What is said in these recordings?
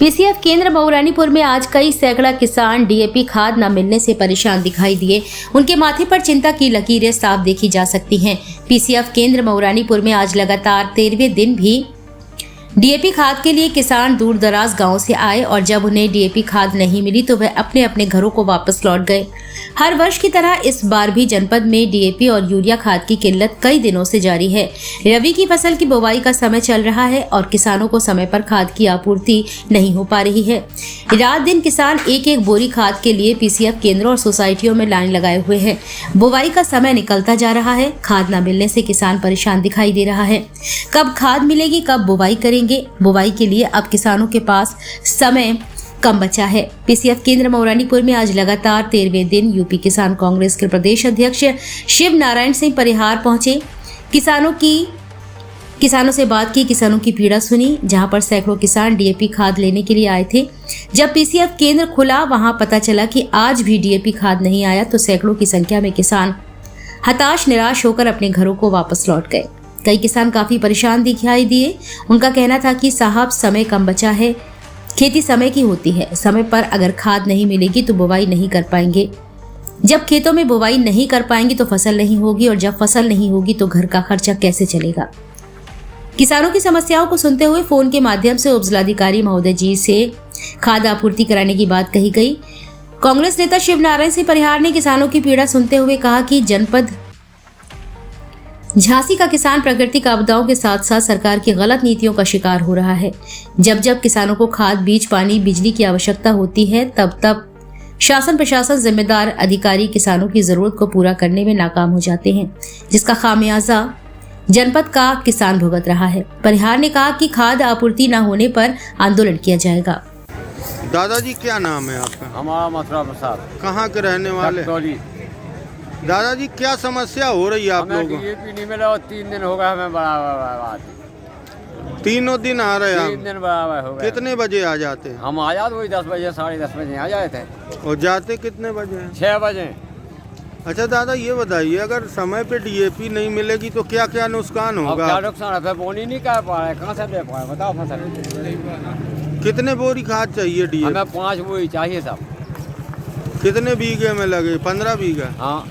PCF केंद्र मऊरानीपुर में आज कई सैकड़ा किसान डीएपी खाद न मिलने से परेशान दिखाई दिए। उनके माथे पर चिंता की लकीरें साफ देखी जा सकती हैं। पीसीएफ केंद्र मऊरानीपुर में आज लगातार 13वें दिन भी डीएपी खाद के लिए किसान दूर दराज गाँव से आए और जब उन्हें डीएपी खाद नहीं मिली तो वह अपने अपने घरों को वापस लौट गए। हर वर्ष की तरह इस बार भी जनपद में डीएपी और यूरिया खाद की किल्लत कई दिनों से जारी है। रबी की फसल की बुवाई का समय चल रहा है और किसानों को समय पर खाद की आपूर्ति नहीं हो पा रही है। रात दिन किसान एक एक बोरी खाद के लिए पीसीएफ केंद्रों और सोसाइटियों में लाइन लगाए हुए हैं। बुवाई का समय निकलता जा रहा है। खाद न मिलने से किसान परेशान दिखाई दे रहा है। कब खाद मिलेगी, कब बुवाई करेंगे? बुवाई के लिए अब किसानों के पास समय कम बचा है। पीसीएफ केंद्र मऊरानीपुर में आज लगातार 13वें दिन यूपी किसान कांग्रेस के प्रदेश अध्यक्ष शिव नारायण सिंह परिहार पहुंचे। किसानों से बात की, किसानों की पीड़ा सुनी। जहां पर सैकड़ों किसान डीएपी खाद लेने के लिए आए थे। जब पीसीएफ केंद्र खुला वहां पता चला कि आज भी डीएपी खाद नहीं आया तो सैकड़ों की संख्या में किसान हताश निराश होकर अपने घरों को वापस लौट गए। कई किसान काफी परेशान दिखाई दिए। उनका कहना था कि साहब समय कम बचा है, खेती समय की होती है, समय पर अगर खाद नहीं मिलेगी तो बुवाई नहीं कर पाएंगे। जब खेतों में बुवाई नहीं कर पाएंगे तो फसल नहीं होगी और जब फसल नहीं होगी तो घर का खर्चा कैसे चलेगा। किसानों की समस्याओं को सुनते हुए फोन के माध्यम से उपजिलाधिकारी महोदय जी से खाद आपूर्ति कराने की बात कही गई। कांग्रेस नेता शिव नारायण सिंह परिहार ने किसानों की पीड़ा सुनते हुए कहा कि जनपद झांसी का किसान प्राकृतिक आपदाओं के साथ साथ सरकार की गलत नीतियों का शिकार हो रहा है। जब जब किसानों को खाद, बीज, पानी, बिजली की आवश्यकता होती है तब तब शासन प्रशासन जिम्मेदार अधिकारी किसानों की जरूरत को पूरा करने में नाकाम हो जाते हैं, जिसका खामियाजा जनपद का किसान भुगत रहा है। परिहार ने कहा कि खाद आपूर्ति न होने पर आंदोलन किया जाएगा। दादाजी क्या नाम है आपका? हमारा मथुरा प्रसाद। कहाँ के रहने वाले? दादाजी क्या समस्या हो रही है आप लोगों को? डीएपी नहीं मिला और 3 दिन हो गए हमें बराबर। तीनों दिन आ रहे हैं? 3 दिन बराबर हो गए। कितने बजे आ जाते हैं? हम आ जाते वही 10 बजे 10:30 बजे आ जाए थे। और जाते कितने बजे हैं? 6 बजे। अच्छा दादा ये बताइए, अगर समय पे डीएपी नहीं मिलेगी तो क्या क्या नुकसान होगा? क्या नुकसान है? बोनी नहीं कर पा रहे, कहाँ से दे पाए बताओ फसल। कितने बोरी खाद चाहिए डीएपी? हमें 5 बोरी चाहिए सब। कितने बीघे में लगे? 15 बीघा। हाँ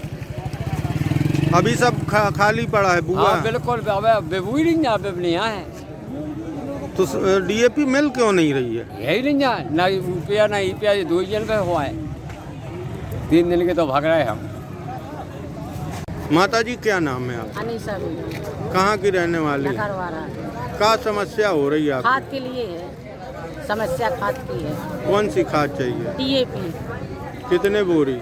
अभी सब खाली पड़ा है बुआ? हाँ बिल्कुल, बेबुई नहीं है। तो डीएपी मिल क्यों नहीं रही है? यही नहीं है, ना रुपया ना ईपीआ, 2 दिन पे हुआ है। 3 दिन के तो भाग रहे हम। माता जी क्या नाम है आपका? अनीसा। कहाँ की रहने वाली? क्या समस्या हो रही है? खाद के लिए है समस्या, खाद की है। कौन सी खाद चाहिए? डीएपी। कितने बोरी?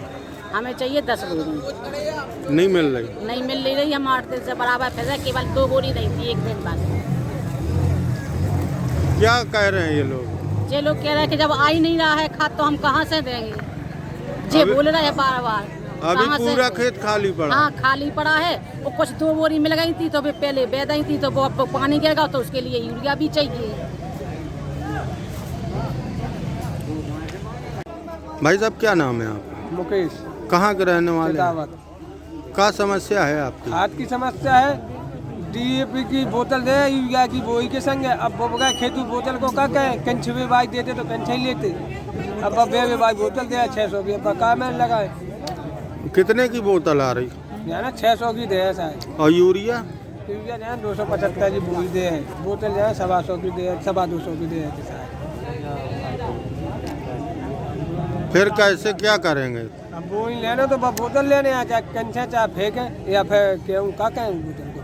हमें चाहिए 10 बोरी। नहीं मिल रही? नहीं मिल रही। हम 8 दिन से बराबर फंसे, केवल 2 बोरी नहीं थी, 1 दिन बाद। क्या कह रहे हैं ये लोग? ये लोग कह रहे हैं कि जब आ ही नहीं रहा है खाद तो हम कहाँ से देंगे। ये बोल रहे हैं बार-बार। अभी पूरा खेत खाली पड़ा? हाँ खाली पड़ा है। वो कुछ 2 बोरी मिल गई थी तो पहले बह गई थी, तो वो पानी गिरेगा तो उसके लिए यूरिया भी चाहिए। भाई साहब क्या नाम है आपका? मुकेश। कहाँ के रहने वाले? क्या समस्या है आपकी? खाद की समस्या है। डीएपी की बोतल दे, यूरिया की बोई के संग है। अब बगैर खेतू बोतल को क्या कहें, कंछे बाई देते तो कंछे ही लेते। अब बे बाई बोतल दे 600 की, अब कहाँ में लगाए? कितने की बोतल आ रही? 600 की दे है शायद। और यूरिया? यूरिया जो है 275 की बोई दे है। बोतल जो है 250 की दे है, 250 की दे है। फिर कैसे क्या करेंगे? अब बोई लेना तो बोतल लेने आ, चाहे कंछे चाहे फेंके या फिर क्यों क्या कहें बोतल को।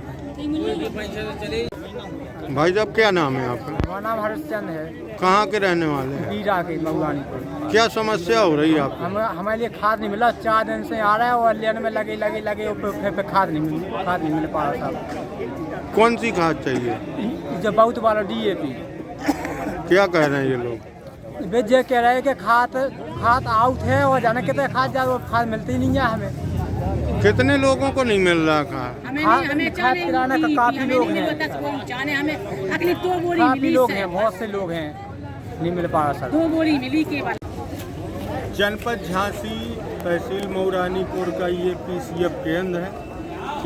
भाई साहब क्या नाम है आपका? हमारा नाम हरिश्चंद्र है। कहाँ के रहने वाले हैं? बीरा के मऊरानीपुर। क्या समस्या हो रही है आपको? हमारे लिए खाद नहीं मिला, 4 दिन से आ रहा है और लेने में लगे फिर खाद नहीं मिल पा रहा था। कौन सी खाद चाहिए? जो बहुत वाला डीएपी। क्या कह रहे हैं ये लोग? ये कह रहे हैं कि खाद आउट है और जाने कितने खाद मिलती ही नहीं है हमें। कितने लोगों को नहीं मिल रहा खाद? खाद पिलाने का काफी लोग हैं, काफी लोग हैं, बहुत से लोग हैं, नहीं मिल पा रहा सर। 2 बोरी मिली केवल। जनपद झांसी तहसील मऊरानीपुर का ये पीसीएफ केंद्र है।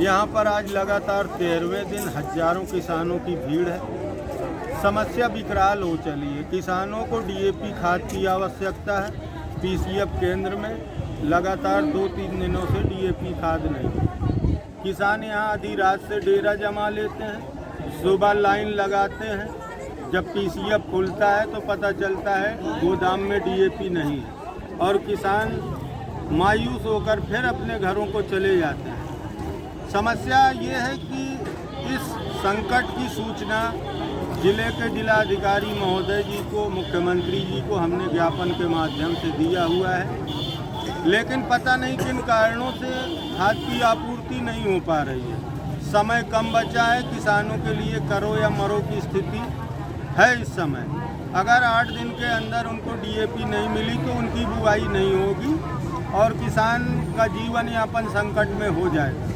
यहाँ पर आज लगातार 13वें दिन हजारों किसानों की भीड़ है। समस्या विकराल हो चली है। किसानों को डीएपी खाद की आवश्यकता है। पीसीएफ केंद्र में लगातार 2-3 दिनों से डीएपी खाद नहीं है। किसान यहाँ आधी रात से डेरा जमा लेते हैं, सुबह लाइन लगाते हैं। जब पीसीएफ खुलता है तो पता चलता है गोदाम में डीएपी नहीं है और किसान मायूस होकर फिर अपने घरों को चले जाते हैं। समस्या ये है कि इस संकट की सूचना जिले के जिलाधिकारी महोदय जी को, मुख्यमंत्री जी को हमने ज्ञापन के माध्यम से दिया हुआ है, लेकिन पता नहीं किन कारणों से खाद की आपूर्ति नहीं हो पा रही है। समय कम बचा है, किसानों के लिए करो या मरो की स्थिति है इस समय। अगर 8 दिन के अंदर उनको डीएपी नहीं मिली तो उनकी बुआई नहीं होगी और किसान का जीवन यापन संकट में हो जाएगा।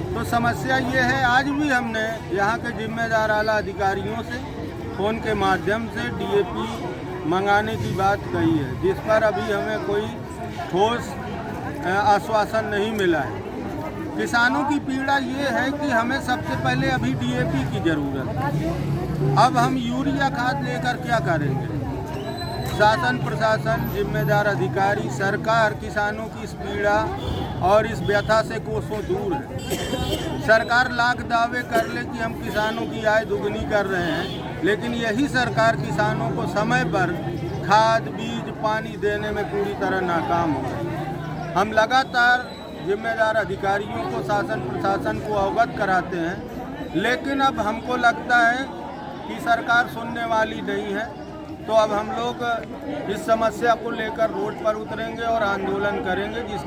तो समस्या ये है, आज भी हमने यहाँ के जिम्मेदार आला अधिकारियों से फ़ोन के माध्यम से डीएपी मंगाने की बात कही है, जिस पर अभी हमें कोई ठोस आश्वासन नहीं मिला है। किसानों की पीड़ा ये है कि हमें सबसे पहले अभी डीएपी की ज़रूरत है। अब हम यूरिया खाद लेकर क्या करेंगे? शासन प्रशासन, जिम्मेदार अधिकारी, सरकार किसानों की इस पीड़ा और इस व्यथा से कोसों दूर है। सरकार लाख दावे कर ले कि हम किसानों की आय दुगनी कर रहे हैं, लेकिन यही सरकार किसानों को समय पर खाद, बीज, पानी देने में पूरी तरह नाकाम हो रही है। हम लगातार जिम्मेदार अधिकारियों को, शासन प्रशासन को अवगत कराते हैं, लेकिन अब हमको लगता है कि सरकार सुनने वाली नहीं है। तो अब हम लोग इस समस्या को लेकर रोड पर उतरेंगे और आंदोलन करेंगे, जिस